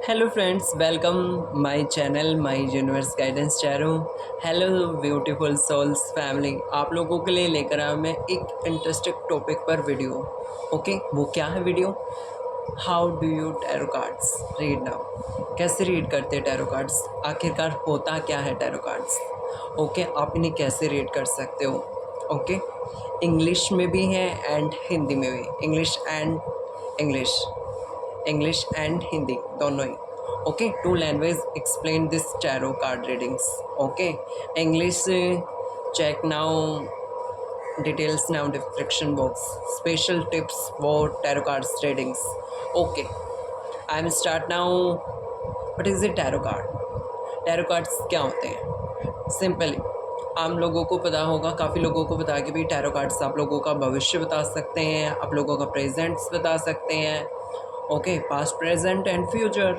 Hello friends, welcome my channel my universe guidance चैरो। Hello beautiful souls family, आप लोगों के लिए लेकर आया मैं एक इंटरेस्टिंग टॉपिक पर वीडियो। ओके, वो क्या है video? How do you tarot cards read now? कैसे रीड करते हैं टैरो कार्ड्स? आखिरकार होता क्या है टैरो कार्ड्स? ओके, आप इन्हें कैसे रीड कर सकते हो? ओके, इंग्लिश में भी है एंड हिंदी में भी। इंग्लिश एंड हिंदी दोनों ही। Okay, two language explain this tarot card readings. Okay, English check now details now description box, special tips for tarot cards readings. Okay, I am start now. What is a tarot card? Tarot cards क्या होते हैं? Simply आम लोगों को पता होगा, काफ़ी लोगों को पता है कि भाई टैरो कार्ड्स आप लोगों का भविष्य बता सकते हैं, आप लोगों का प्रेजेंट्स बता सकते हैं। Okay, past present and future,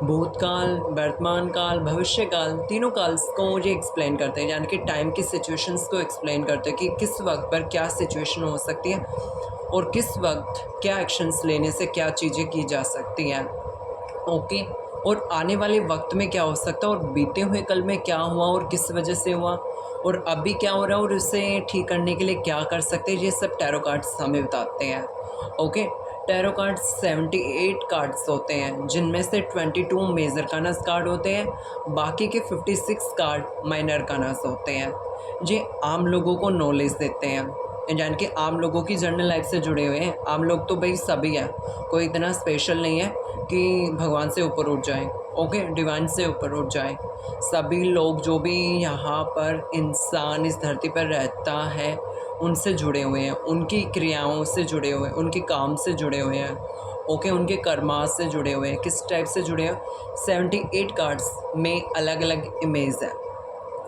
भूतकाल, वर्तमान काल, भविष्य काल, तीनों काल को मुझे एक्सप्लेन करते हैं, यानी कि टाइम की सिचुएशंस को एक्सप्लेन करते हैं कि किस वक्त पर क्या सिचुएशन हो सकती है और किस वक्त क्या एक्शंस लेने से क्या चीज़ें की जा सकती हैं। ओके, और आने वाले वक्त में क्या हो सकता है और बीते हुए कल में क्या हुआ और किस वजह से हुआ और अभी क्या हो रहा है और उसे ठीक करने के लिए क्या कर सकते हैं, ये सब टैरो कार्ड्स हमें बताते हैं। ओके, टैरो कार्ड्स 78 कार्ड्स होते हैं, जिनमें से 22 मेजर कानास कार्ड होते हैं, बाकी के 56 कार्ड माइनर कानास होते हैं। ये आम लोगों को नॉलेज देते हैं, यानी कि आम लोगों की जनरल लाइफ से जुड़े हुए हैं। आम लोग तो भाई सभी हैं, कोई इतना स्पेशल नहीं है कि भगवान से ऊपर उठ जाए। ओके, डिवाइन से ऊपर उठ जाए। सभी लोग जो भी यहाँ पर इंसान इस धरती पर रहता है उनसे जुड़े हुए हैं, उनकी क्रियाओं से जुड़े हुए हैं, उनके काम से जुड़े हुए हैं। ओके, उनके कर्मा से जुड़े हुए हैं। किस टाइप से जुड़े हैं? 78 कार्ड्स में अलग अलग इमेज है।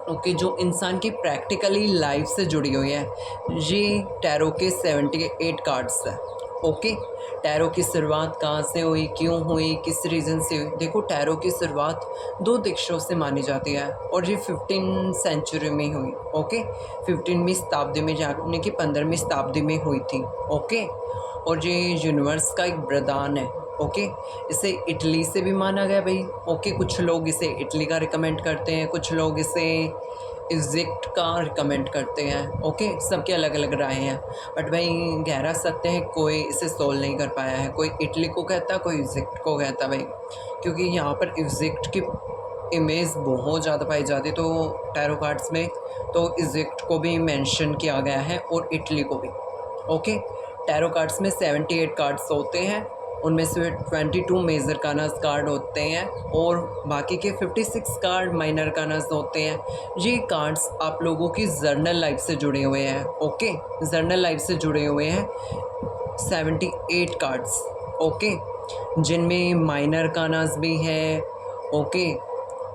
ओके, जो इंसान की प्रैक्टिकली लाइफ से जुड़ी हुई है, ये टैरो के 78 कार्ड्स है। ओके, टैरो की शुरुआत कहाँ से हुई, क्यों हुई, किस रीज़न से हुई? देखो, टैरो की शुरुआत 2 दिशा से मानी जाती है और ये 15 सेंचुरी में हुई। ओके, 15वीं शताब्दी में, जाने कि 15वीं शताब्दी में हुई थी। ओके, और ये यूनिवर्स का एक वरदान है। ओके, इसे इटली से भी माना गया भाई। ओके, कुछ लोग इसे इटली का रिकमेंड करते हैं, कुछ लोग इसे इजिप्ट का रिकमेंड करते हैं। ओके, सबके अलग अलग राय हैं, बट भाई गहरा सत्य है, कोई इसे सोल्व नहीं कर पाया है। कोई इटली को कहता है, कोई इजिप्ट को कहता है भाई, क्योंकि यहाँ पर इजिप्ट की इमेज बहुत ज़्यादा पाई जाती है। तो टैरो कार्ड्स में तो इजिप्ट को भी मेंशन किया गया है और इटली को भी। ओके, टैरो कार्ड्स में 78 कार्ड्स होते हैं, उनमें से 22 मेजर कानास कार्ड होते हैं और बाकी के 56 कार्ड माइनर कानास होते हैं। ये कार्ड्स आप लोगों की जर्नल लाइफ से जुड़े हुए हैं। ओके, जर्नल लाइफ से जुड़े हुए हैं 78 कार्ड्स। ओके, जिनमें माइनर कानास भी हैं। ओके,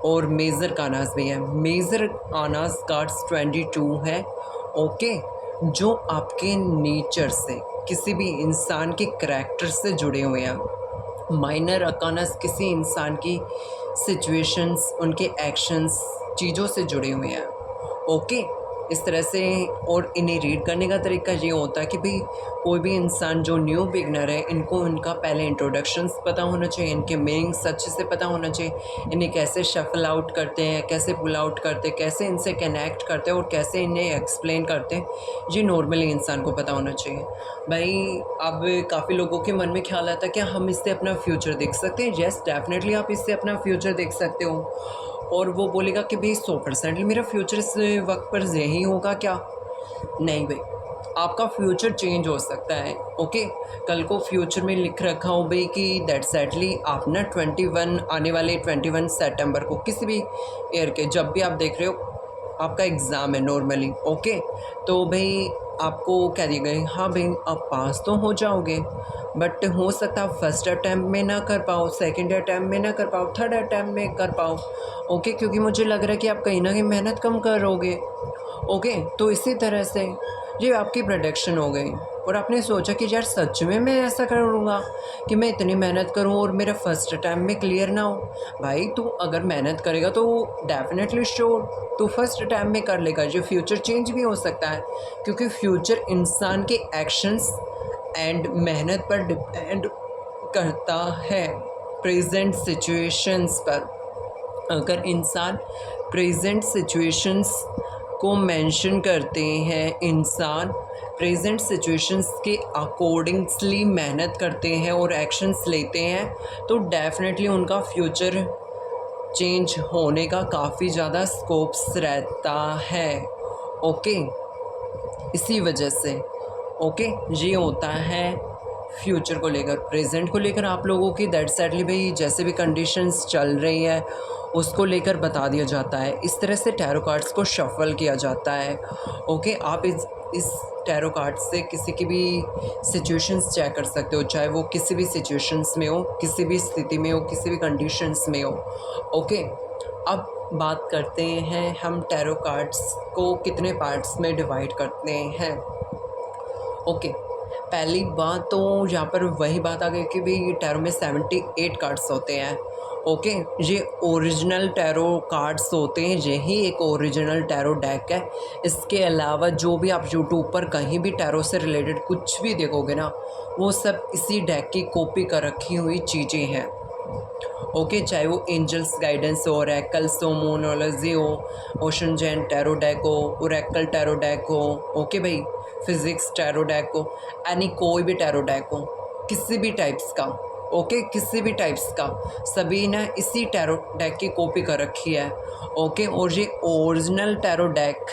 और मेजर कानास भी हैं। मेजर कानास कार्ड्स 22 है। ओके, जो आपके नेचर से, किसी भी इंसान के करैक्टर से जुड़े हुए हैं। माइनर अकानस किसी इंसान की सिचुएशंस, उनके एक्शंस, चीज़ों से जुड़े हुए हैं। ओके, इस तरह से। और इन्हें रीड करने का तरीका ये होता है कि भाई कोई भी इंसान जो न्यू बिगनर है, इनको इनका पहले इंट्रोडक्शंस पता होना चाहिए, इनके मीनिंग्स अच्छे से पता होना चाहिए, इन्हें कैसे शफल आउट करते हैं, कैसे पुल आउट करते हैं, कैसे इनसे कनेक्ट करते हैं और कैसे इन्हें एक्सप्लेन करते हैं, ये नॉर्मली इंसान को पता होना चाहिए भाई। अब काफ़ी लोगों के मन में ख्याल आता है क्या हम इससे अपना फ्यूचर देख सकते हैं? येस, डेफिनेटली आप इससे अपना फ्यूचर देख सकते हो। और वो बोलेगा कि भाई 100% मेरा फ्यूचर इस वक्त पर यही होगा क्या? नहीं भाई, आपका फ्यूचर चेंज हो सकता है। ओके, कल को फ्यूचर में लिख रखा हो भाई कि दैट सेटली आप ना 21 आने वाले 21 सितंबर को किसी भी ईयर के जब भी आप देख रहे हो आपका एग्ज़ाम है नॉर्मली। ओके, तो भाई आपको कह दिया गया हाँ भाई आप पास तो हो जाओगे, बट हो सकता है आप फर्स्ट अटैम्प्ट में ना कर पाओ, सेकंड अटैम्प्ट में ना कर पाओ, थर्ड अटैम्प्ट में कर पाओ। ओके, क्योंकि मुझे लग रहा है कि आप कहीं ना कहीं मेहनत कम करोगे। ओके, तो इसी तरह से ये आपकी प्रेडिक्शन हो गई और आपने सोचा कि यार सच में मैं ऐसा करूँगा कि मैं इतनी मेहनत करूँ और मेरा फर्स्ट अटैम्प्ट में क्लियर ना हो। भाई तू अगर मेहनत करेगा तो डेफिनेटली श्योर तू फर्स्ट अटैम्प्ट में कर लेगा। ये फ्यूचर चेंज भी हो सकता है, क्योंकि फ्यूचर इंसान के एक्शंस एंड मेहनत पर डिपेंड करता है। प्रेजेंट सिचुएशंस पर, अगर इंसान प्रेजेंट सिचुएशंस को मेंशन करते हैं, इंसान प्रेजेंट सिचुएशंस के अकॉर्डिंगली मेहनत करते हैं और एक्शंस लेते हैं, तो डेफिनेटली उनका फ्यूचर चेंज होने का काफ़ी ज़्यादा स्कोप्स रहता है। ओके, इसी वजह से ओके ये होता है फ्यूचर को लेकर। प्रेजेंट को लेकर आप लोगों की दैट सैडली भाई जैसे भी कंडीशंस चल रही है उसको लेकर बता दिया जाता है। इस तरह से टैरो कार्ड्स को शफल किया जाता है। ओके, आप इस टैरो कार्ड से किसी की भी सिचुएशंस चेक कर सकते हो, चाहे वो किसी भी सिचुएशंस में हो, किसी भी स्थिति में हो, किसी भी कंडीशंस में हो। ओके, अब बात करते हैं हम टैरो कार्ड्स को कितने पार्ट्स में डिवाइड करते हैं। ओके, पहली बात तो यहाँ पर वही बात आ गई कि भाई टैरो में 78 कार्ड्स होते हैं। ओके, ये ओरिजिनल टैरो कार्ड्स होते हैं, यही एक ओरिजिनल टैरो डेक है। इसके अलावा जो भी आप यूट्यूब पर कहीं भी टैरो से रिलेटेड कुछ भी देखोगे ना, वो सब इसी डेक की कॉपी कर रखी हुई चीज़ें हैं। ओके, चाहे वो एंजल्स गाइडेंस हो, ओरेकल्स हो, मोनोलॉजी हो, ओशन जैन टैरो डेक हो, ओरेकल टैरो डेक हो, ओके भाई, फिज़िक्स टैरो डेक हो, यानी कोई भी टैरो डेक हो, किसी भी टाइप्स का। ओके, किसी भी टाइप्स का, सभी ने इसी टैरो डेक की कॉपी कर रखी है। ओके, और ये ओरिजिनल टैरो डेक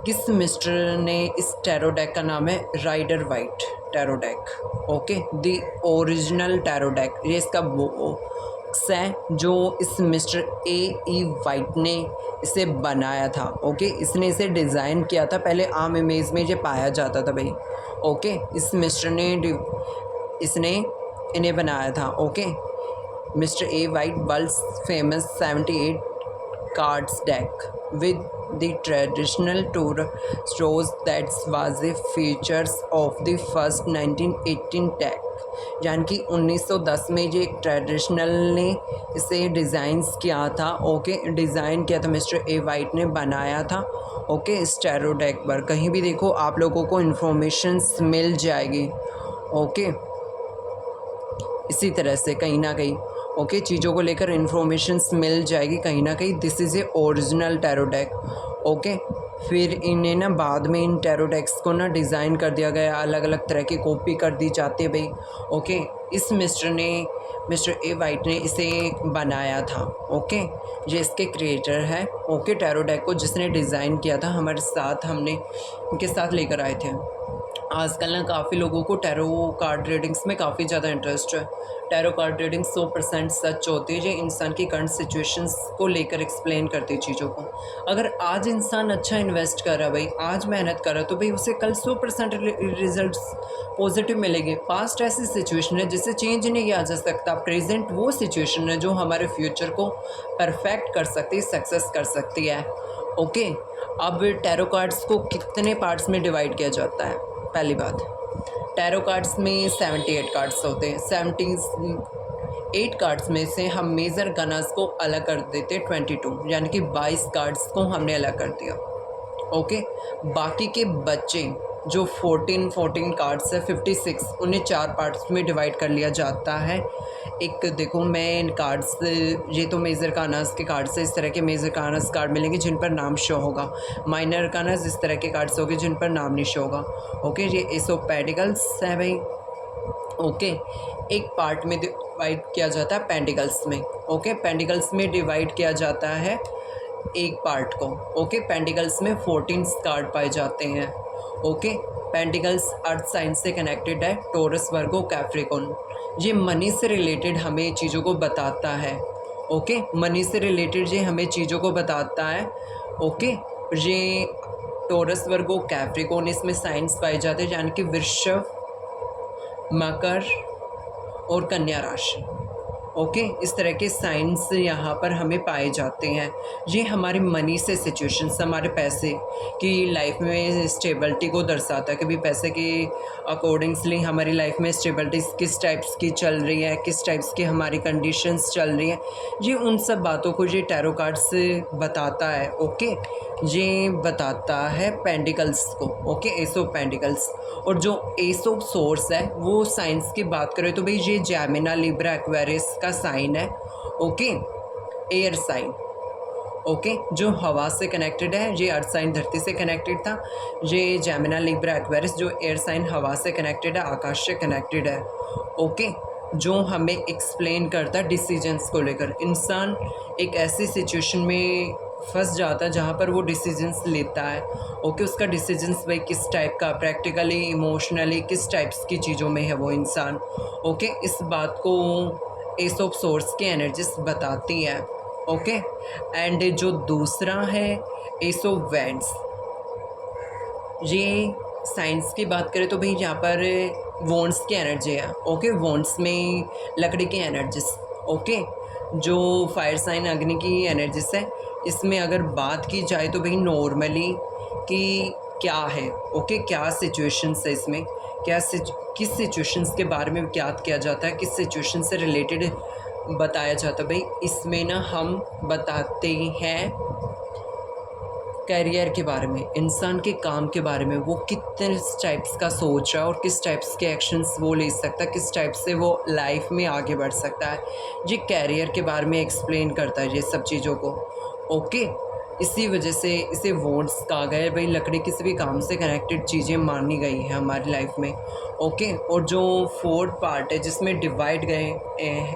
किस मिस्टर ने, इस टैरो डेक का नाम है Rider Waite tarot deck. Okay, the original tarot deck, ये इसका बॉक्स है जो इस मिस्टर ए वाइट ने इसे बनाया था। ओके, इसने इसे डिज़ाइन किया था, पहले आम इमेज में ये पाया जाता था भाई। ओके, इस मिस्टर ने इसने इन्हें बनाया था। Okay, mister A Waite world's famous 78 cards deck with the traditional tour shows that was the features of the first 1918 deck, यानी कि 1910 में ये ट्रेडिशनल ने इसे डिज़ाइंस किया था। ओके, डिज़ाइन किया था, मिस्टर ए वाइट ने बनाया था। ओके, इस टैरो डेक पर कहीं भी देखो आप लोगों को इन्फॉर्मेशंस मिल जाएगी। ओके, इसी तरह से कहीं ना कहीं ओके चीज़ों को लेकर इन्फॉर्मेशंस मिल जाएगी कहीं ना कहीं। This is a original tarot deck. Okay, फिर इन्हें ना बाद में इन टैरो डेक्स को ना डिज़ाइन कर दिया गया, अलग अलग तरह की कॉपी कर दी जाती है भाई। ओके, इस मिस्टर ए वाइट ने इसे बनाया था। ओके, ये इसके क्रिएटर है। ओके, टैरो डेक को जिसने डिज़ाइन किया था हमारे साथ, हमने इनके साथ लेकर आए थे। आजकल ना काफ़ी लोगों को टैरो कार्ड रीडिंग्स में काफ़ी ज़्यादा इंटरेस्ट है। टैरो कार्ड रीडिंग 100% सच होती है। ये इंसान की करंट सिचुएशंस को लेकर एक्सप्लेन करती है चीज़ों को। अगर आज इंसान अच्छा इन्वेस्ट कर रहा है भाई, आज मेहनत कर रहा है, तो भाई उसे कल 100% रिजल्ट्स पॉजिटिव मिलेंगे। पास्ट ऐसी सिचुएशन है जिसे चेंज नहीं किया जा सकता। प्रेजेंट वो सिचुएशन है जो हमारे फ्यूचर को परफेक्ट कर सकती है, सक्सेस कर सकती है। ओके, अब टैरो कार्ड्स को कितने पार्ट्स में डिवाइड किया जाता है। पहली बात, टैरो कार्ड्स में 78 कार्ड्स होते हैं। 78 कार्ड्स में से हम मेजर गनर्स को अलग कर देते 22, यानी कि 22 कार्ड्स को हमने अलग कर दिया। ओके, बाकी के बच्चे जो 14 कार्ड्स है 56, उन्हें 4 पार्ट्स में डिवाइड कर लिया जाता है। एक देखो मैं इन कार्ड्स, ये तो मेजर कानास के कार्ड्स है, इस तरह के मेजर कानास कार्ड मिलेंगे जिन पर नाम शो होगा। माइनर कानास इस तरह के कार्ड्स होंगे जिन पर नाम नहीं शो होगा। ओके, ये एस ऑफ पेंटिकल्स है भाई। ओके, एक पार्ट में डिवाइड किया जाता है पेंटिकल्स में। ओके, पेंटिकल्स में डिवाइड किया जाता है एक पार्ट को। ओके, पेंटिकल्स में 14 कार्ड पाए जाते हैं। ओके, पेंटिकल्स अर्थ साइन से कनेक्टेड है, टोरस, वर्गो, कैप्रिकॉर्न। ये मनी से रिलेटेड हमें चीज़ों को बताता है। ओके, मनी से रिलेटेड ये हमें चीज़ों को बताता है। ओके, ये टोरस, वर्गो, कैप्रिकॉर्न, इसमें साइंस पाए जाते हैं, यानी कि वृषभ, मकर और कन्या राशि। ओके, इस तरह के साइंस यहाँ पर हमें पाए जाते हैं। ये हमारी मनी से सिचुएशंस, हमारे पैसे की लाइफ में स्टेबिलिटी को दर्शाता है कि भाई पैसे के अकॉर्डिंगली हमारी लाइफ में स्टेबिलिटी किस टाइप्स की चल रही है, किस टाइप्स की हमारी कंडीशंस चल रही हैं। ये उन सब बातों को ये टैरो कार्ड्स बताता है। ओके, ये बताता है पेंटिकल्स को। Okay, S of pentacles. और जो एस ऑफ सोर्स है वो साइंस की बात करें तो भाई ये जेमिना, लिब्रा, एक्वेरियस का साइन है। Okay, air sign. ओके, जो हवा से कनेक्टेड है, ये अर्थ साइन धरती से कनेक्टेड था। ये जेमिना, लिब्रा, एक्वेरियस जो एयर साइन हवा से कनेक्टेड है, आकाश से कनेक्टेड है। ओके, जो हमें एक्सप्लेन करता है डिसीजंस को लेकर। इंसान एक ऐसी सिचुएशन में फंस जाता है जहाँ पर वो डिसीजंस लेता है। ओके, उसका डिसीजंस भाई किस टाइप का, प्रैक्टिकली, इमोशनली किस टाइप्स की चीज़ों में है वो इंसान। ओके, इस बात को एस ऑफ सोर्स की एनर्जीज बताती है। ओके, एंड जो दूसरा है एस ऑफ वैंड्स। ये साइंस की बात करें तो भाई यहाँ पर वॉन्ड्स की एनर्जी है। ओके, वॉन्ड्स में लकड़ी की एनर्जीज। ओके, जो फायर साइन अग्नि की एनर्जीज है, इसमें अगर बात की जाए तो भाई नॉर्मली कि क्या है। ओके, क्या सिचुएशंस है इसमें, किस सिचुएशंस के बारे में ज्ञात किया जाता है, किस सिचुएशन से रिलेटेड बताया जाता है। भाई इसमें ना हम बताते हैं करियर के बारे में, इंसान के काम के बारे में, वो कितने टाइप्स का सोच रहा है और किस टाइप्स के एक्शंस वो ले सकता है, किस टाइप से वो लाइफ में आगे बढ़ सकता है। ये कैरियर के बारे में एक्सप्लेन करता है ये सब चीज़ों को। ओके, इसी वजह से इसे वॉन्ड्स कहा गया है। भाई लकड़ी किसी भी काम से कनेक्टेड चीज़ें मानी गई हैं हमारी लाइफ में। ओके, और जो फोर्थ पार्ट है जिसमें डिवाइड गए,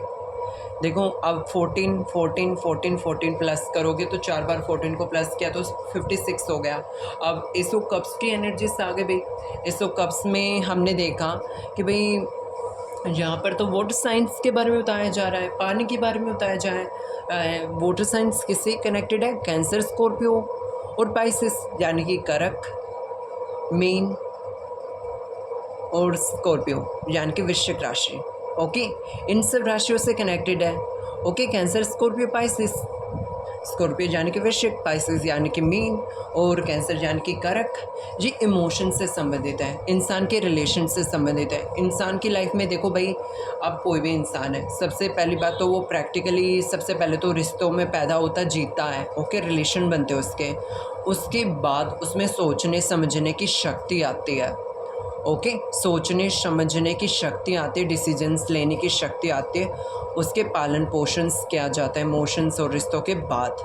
देखो अब 14 प्लस करोगे तो 4 बार 14 को प्लस किया तो 56 हो गया। अब एसो कप्स की एनर्जी से आगे भाई एसो कप्स में हमने देखा कि भाई यहाँ पर तो वाटर साइंस के बारे में बताया जा रहा है, पानी के बारे में बताया जा रहा है। वाटर साइंस किससे कनेक्टेड है? कैंसर, स्कॉर्पियो और पाइसेस, यानी कि करक, मीन और स्कॉर्पियो यानी कि वृश्चिक राशि। ओके, इन सब राशियों से कनेक्टेड है। Okay, cancer, Scorpio, Pisces. Scorpio यानी कि वृश्चिक, पाइसेस यानी कि मीन और कैंसर यानी कि करक। ये इमोशन से संबंधित है, इंसान के रिलेशन से संबंधित है। इंसान की लाइफ में देखो भाई, अब कोई भी इंसान है, सबसे पहली बात तो वो प्रैक्टिकली सबसे पहले तो रिश्तों में पैदा होता, जीता है। ओके, रिलेशन बनते हैं उसके बाद उसमें सोचने समझने की शक्ति आती है। ओके, सोचने समझने की शक्ति आती है, डिसीजंस लेने की शक्ति आती है। उसके पालन पोषण किया जाता है इमोशंस और रिश्तों के बाद।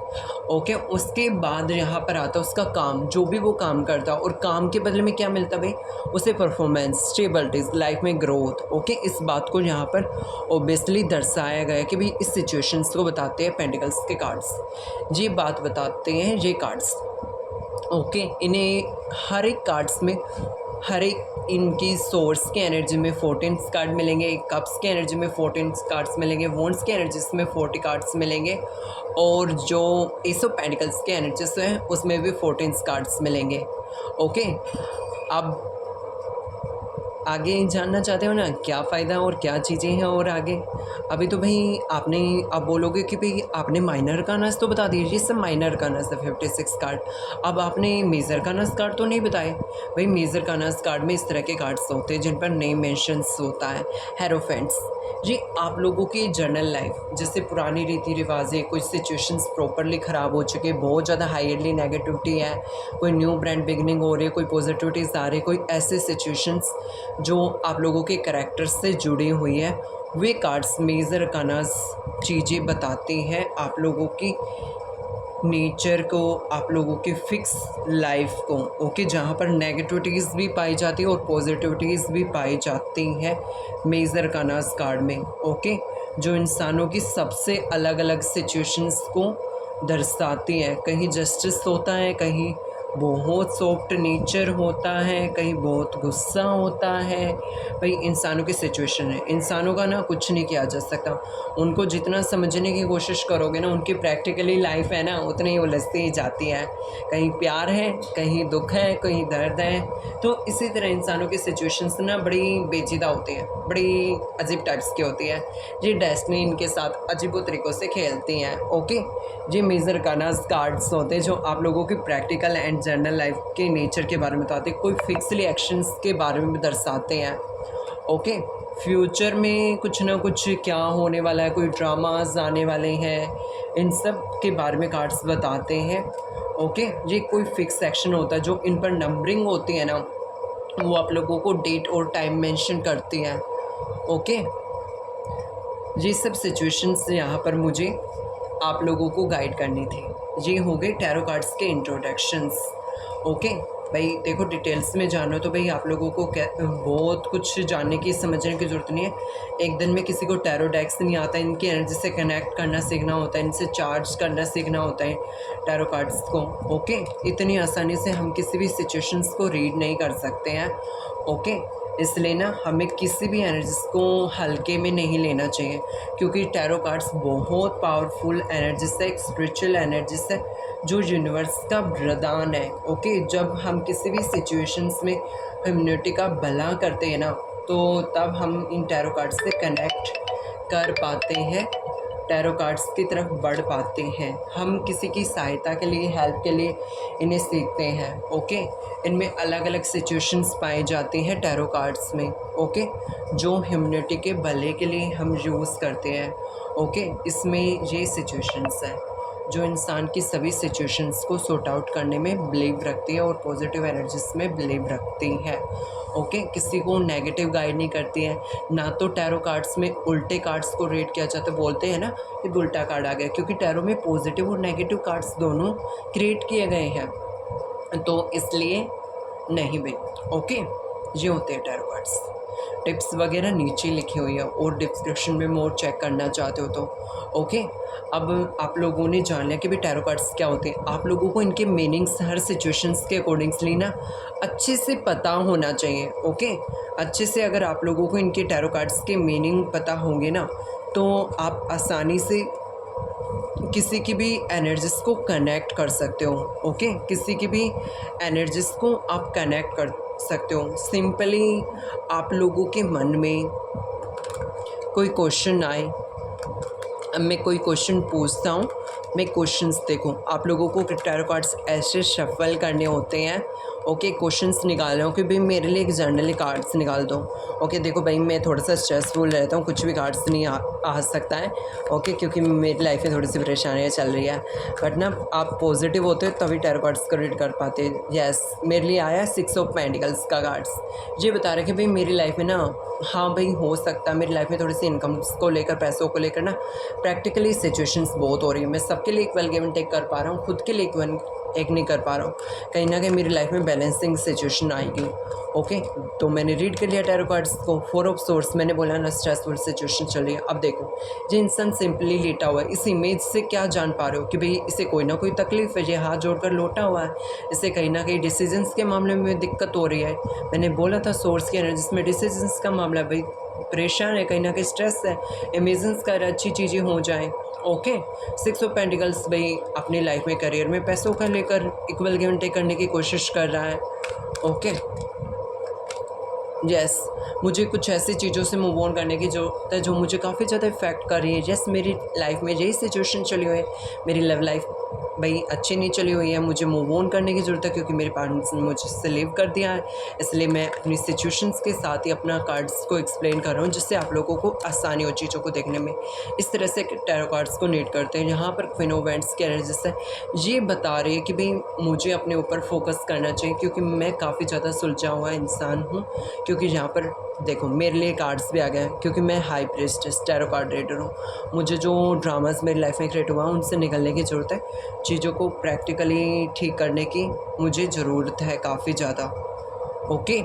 ओके, उसके बाद यहाँ पर आता है उसका काम, जो भी वो काम करता है, और काम के बदले में क्या मिलता है भाई उसे? परफॉर्मेंस, स्टेबिलिटीज, लाइफ में ग्रोथ। ओके, इस बात को यहाँ पर ओबियसली दर्शाया गया है कि भाई इस सिचुएशंस को बताते हैं पेंटिकल्स के कार्ड्स। ये बात बताते हैं ये कार्ड्स। ओके, इन्हें हर एक कार्ड्स में, हर एक इनकी सोर्स की एनर्जी में 14 कार्ड मिलेंगे, कप्स की एनर्जी में 14 कार्ड्स मिलेंगे, वॉन्ड्स की एनर्जीज में 40 कार्ड्स मिलेंगे, और जो एस ऑफ पेंटिकल्स के एनर्जीज हैं उसमें भी 14 कार्ड्स मिलेंगे। ओके, अब आगे जानना चाहते हो ना क्या फ़ायदा और क्या चीज़ें हैं और आगे? अभी तो भाई आपने, आप बोलोगे कि भाई आपने माइनर अर्कानास तो बता दिए, ये सब माइनर अर्कानास है 56 कार्ड। अब आपने मेजर अर्कानास कार्ड तो नहीं बताए। भाई मेजर अर्कानास कार्ड में इस तरह के कार्ड्स होते हैं जिन पर नेम मेंशंस होता है। हेरोफेंट्स, ये आप लोगों की जर्नल लाइफ, जैसे पुरानी रीति रिवाजें, कुछ सिचुएशंस प्रॉपरली ख़राब हो चुके, बहुत ज़्यादा हाईली नेगेटिविटी है, कोई न्यू ब्रांड बिगनिंग हो रही है, कोई पॉजिटिविटीज़ आ रही है, कोई ऐसे सिचुएशंस जो आप लोगों के करैक्टर से जुड़ी हुई है, वे कार्ड्स मेजर अर्कानास चीज़ें बताते हैं आप लोगों की नेचर को, आप लोगों की फिक्स लाइफ को। ओके, जहाँ पर नेगेटिविटीज़ भी पाई जाती है और पॉजिटिविटीज़ भी पाई जाती हैं मेजर अर्कानास कार्ड में। ओके, जो इंसानों की सबसे अलग अलग सिचुएशंस को दर्शाती हैं। कहीं जस्टिस होता है, कहीं बहुत सॉफ्ट नेचर होता है, कहीं बहुत गुस्सा होता है। भाई इंसानों की सिचुएशन है, इंसानों का ना कुछ नहीं किया जा सकता। उनको जितना समझने की कोशिश करोगे ना, उनकी प्रैक्टिकली लाइफ है ना उतनी ही उलझती ही जाती है। कहीं प्यार है, कहीं दुख है, कहीं दर्द है। तो इसी तरह इंसानों की सिचुएशंस ना बड़ी पेचीदा होती है, बड़ी अजीब टाइप्स की होती है। ये डेस्टिनी इनके साथ अजीबो तरीक़ों से खेलती हैं। ओके, ये मेजर कर्नल्स कार्ड्स होते हैं जो आप लोगों की प्रैक्टिकल एंड जनरल लाइफ के नेचर के बारे में बताते हैं, कोई फिक्सली एक्शंस के बारे में भी दर्शाते हैं। ओके, फ्यूचर में कुछ ना कुछ क्या होने वाला है, कोई ड्रामाज आने वाले हैं, इन सब के बारे में कार्ड्स बताते हैं। ओके, ये कोई फिक्स एक्शन होता है जो इन पर नंबरिंग होती है ना, वो आप लोगों को डेट और टाइम मेंशन करती है। ओके, ये सब सिचुएशंस यहाँ पर मुझे आप लोगों को गाइड करनी थी। ये हो गए टैरो कार्ड्स के इंट्रोडक्शंस। ओके भाई, देखो डिटेल्स में जानो तो भाई आप लोगों को बहुत कुछ जानने की समझने की ज़रूरत नहीं है। एक दिन में किसी को टैरो डेक्स नहीं आता, इनकी एनर्जी से कनेक्ट करना सीखना होता है, इनसे चार्ज करना सीखना होता है टैरो कार्ड्स को। ओके, इतनी आसानी से हम किसी भी सिचुएशंस को रीड नहीं कर सकते हैं। ओके, इसलिए ना हमें किसी भी एनर्जीज को हल्के में नहीं लेना चाहिए, क्योंकि टैरो कार्ड्स बहुत पावरफुल एनर्जीज है, एक स्पिरिचुअल एनर्जीज है जो यूनिवर्स का वरदान है। ओके, जब हम किसी भी सिचुएशंस में ह्यूमैनिटी का भला करते हैं ना, तो तब हम इन टैरो कार्ड्स से कनेक्ट कर पाते हैं, टैरो कार्ड्स की तरफ बढ़ पाते हैं। हम किसी की सहायता के लिए, हेल्प के लिए इन्हें सीखते हैं। ओके, इनमें अलग अलग सिचुएशंस पाए जाते हैं टैरो कार्ड्स में। ओके, जो ह्यूमैनिटी के भले के लिए हम यूज़ करते हैं। ओके, इसमें ये सिचुएशंस हैं जो इंसान की सभी सिचुएशंस को सॉर्ट आउट करने में बिलीव रखती है और पॉजिटिव एनर्जीज में बिलीव रखती है। ओके, किसी को नेगेटिव गाइड नहीं करती है। ना तो टैरो कार्ड्स में उल्टे कार्ड्स को रेड किया जाता है, बोलते हैं ना कि उल्टा कार्ड आ गया, क्योंकि टैरो में पॉजिटिव और नेगेटिव कार्ड्स दोनों क्रिएट किए गए हैं, तो इसलिए नहीं भाई। ओके, ये होते हैं टैरो कार्ड्स। टिप्स वगैरह नीचे लिखी हुई है और डिस्क्रिप्शन में मोर चेक करना चाहते हो तो। ओके, अब आप लोगों ने जान लिया कि भाई टैरो कार्ड्स क्या होते हैं। आप लोगों को इनके मीनिंग्स हर सिचुएशंस के अकॉर्डिंगली ना अच्छे से पता होना चाहिए। ओके, अच्छे से अगर आप लोगों को इनके टैरो कार्ड्स के मीनिंग पता होंगे ना, तो आप आसानी से किसी की भी एनर्जीज़ को कनेक्ट कर सकते हो। ओके, किसी की भी एनर्जीज़ को आप कनेक्ट कर सकते हो। सिंपली आप लोगों के मन में कोई क्वेश्चन आए, अब मैं कोई क्वेश्चन पूछता हूँ, मैं क्वेश्चंस देखो, आप लोगों को टैरो कार्ड्स ऐसे शफल करने होते हैं। ओके, क्वेश्चंस निकाल रहा हूँ कि भाई मेरे लिए एक जनरली कार्ड्स निकाल दो। ओके, देखो भाई मैं थोड़ा सा स्ट्रेसफुल रहता हूँ, कुछ भी कार्ड्स नहीं आ सकता है। ओके, क्योंकि मेरी लाइफ में थोड़ी सी परेशानियाँ चल रही है, बट ना आप पॉजिटिव होते हो तभी टैरो कार्ड्स को रीड कर पाते हैं। यस, मेरे लिए आया 6 ऑफ पेंटिकल्स का कार्ड्स। ये बता रहे कि भाई मेरी लाइफ में ना, हाँ भाई हो सकता है मेरी लाइफ में थोड़ी सी इनकम्स को लेकर, पैसों को लेकर ना प्रैक्टिकली सिचुएशंस बहुत हो रही है। मैं सबके लिए इक्वल गिव एंड टेक कर पा रहा हूँ, खुद के लिए इक्वल एक नहीं कर पा रहा हूँ। कहीं ना कहीं मेरी लाइफ में बैलेंसिंग सिचुएशन आएगी। ओके, तो मैंने रीड कर लिया टैरो कार्ड्स को। 4 ऑफ सोर्स, मैंने बोला ना स्ट्रेसफुल सिचुएशन चल रही है। अब देखो, ये इंसान सिंपली लेटा हुआ है, इस इमेज से क्या जान पा रहे हो कि भाई इसे कोई ना कोई तकलीफ है, ये हाथ जोड़कर लोटा हुआ है, इसे कहीं ना कहीं डिसीजंस के मामले में दिक्कत हो रही है। मैंने बोला था सोर्स की एनर्जीज में डिसीजंस का मामला, भाई परेशान है, कहीं ना कहीं स्ट्रेस है, इमेजिन्स कर अच्छी चीज़ें हो जाएं। ओके, 6 ऑफ पेंटिकल्स भाई अपनी लाइफ में, करियर में पैसों का लेकर इक्वल गिव एंड टेक करने की कोशिश कर रहा है। ओके, यस, मुझे कुछ ऐसी चीज़ों से मूव ऑन करने की ज़रूरत है जो मुझे काफ़ी ज़्यादा इफ़ेक्ट कर रही है। यस, मेरी लाइफ में यही सिचुएशन चली हुई है, मेरी लव लाइफ भाई अच्छी नहीं चली हुई है, मुझे मूव ऑन करने की ज़रूरत है, क्योंकि मेरे पेरेंट्स ने मुझसे लीव कर दिया है। इसलिए मैं अपनी सिचुएशंस के साथ ही अपना कार्ड्स को एक्सप्लेन कर रहा हूँ, जिससे आप लोगों को आसानी हो चीज़ों को देखने में। इस तरह से टैरो कार्ड्स को नीड करते हैं। यहाँ पर क्वीन ऑफ वैंड्स की एनर्जी से ये बता रही है कि भाई मुझे अपने ऊपर फोकस करना चाहिए, क्योंकि मैं काफ़ी ज़्यादा सुलझा हुआ इंसान हूँ। क्योंकि यहाँ पर देखो मेरे लिए कार्ड्स भी आ गए हैं, क्योंकि मैं high priestess tarot card reader हूँ। मुझे जो ड्रामास मेरी लाइफ में क्रिएट हुआ उनसे निकलने की ज़रूरत है, चीज़ों को प्रैक्टिकली ठीक करने की मुझे ज़रूरत है काफ़ी ज़्यादा। ओके।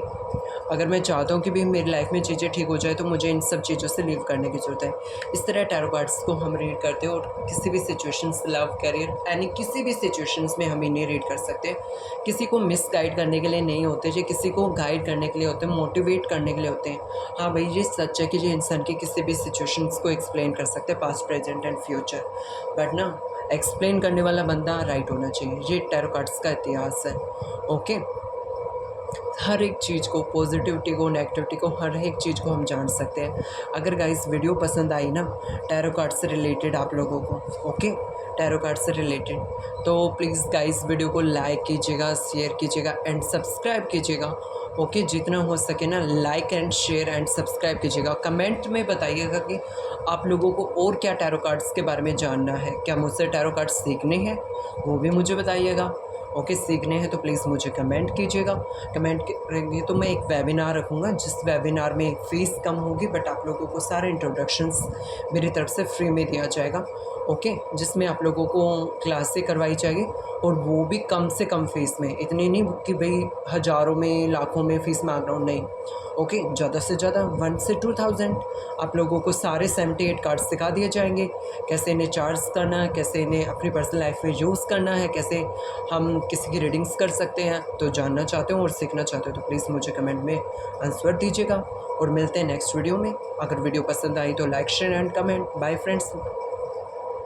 अगर मैं चाहता हूँ कि भी मेरी लाइफ में चीज़ें ठीक हो जाए तो मुझे इन सब चीज़ों से लीव करने की ज़रूरत है। इस तरह टैरो कार्ड्स को हम रीड करते हैं और किसी भी सिचुएशंस, लव, करियर, यानी किसी भी सिचुएशंस में हम इन्हें रीड कर सकते हैं। किसी को मिसगाइड करने के लिए नहीं होते, ये किसी को गाइड करने के लिए होते हैं, मोटिवेट करने के लिए होते हैं। हाँ भाई, ये सच है कि ये इंसान की किसी भी सिचुएशंस को एक्सप्लेन कर सकते हैं, past, present and future. But ना, एक्सप्लेन करने वाला बंदा राइट होना चाहिए। ये टैरो कार्ड्स का इतिहास है। ओके। हर एक चीज़ को, पॉजिटिविटी को, नेगेटिविटी को, हर एक चीज़ को हम जान सकते हैं। अगर गाइस वीडियो पसंद आई ना टैरो कार्ड से रिलेटेड आप लोगों को, ओके, टैरो कार्ड से रिलेटेड, तो प्लीज़ गाइस वीडियो को लाइक कीजिएगा, शेयर कीजिएगा एंड सब्सक्राइब कीजिएगा। ओके, जितना हो सके ना like and share and subscribe कीजिएगा। कमेंट में बताइएगा कि आप लोगों को और क्या टैरो कार्ड्स के बारे में जानना है, क्या मुझसे टैरो कार्ड्स सीखने हैं, वो भी मुझे बताइएगा। ओके, सीखने हैं तो प्लीज़ मुझे कमेंट कीजिएगा। कमेंट करेंगे तो मैं एक वेबिनार रखूँगा, जिस वेबिनार में फ़ीस कम होगी, बट आप लोगों को सारे इंट्रोडक्शंस मेरी तरफ से फ्री में दिया जाएगा। ओके, जिसमें आप लोगों को क्लासें करवाई जाएगी और वो भी कम से कम फ़ीस में। इतनी नहीं कि भाई हज़ारों में, लाखों में फ़ीस मांग रहा हूँ, नहीं। ओके, ज़्यादा से ज़्यादा 1 से 2000 आप लोगों को सारे 78 कार्ड सिखा दिए जाएंगे। कैसे इन्हें चार्ज करना है, कैसे इन्हें अपनी पर्सनल लाइफ में यूज़ करना है, कैसे हम किसी की रीडिंग्स कर सकते हैं। तो जानना चाहते हो और सीखना चाहते हो तो प्लीज़ मुझे कमेंट में आंसर दीजिएगा और मिलते हैं नेक्स्ट वीडियो में। अगर वीडियो पसंद आई तो like, share and comment. Bye friends.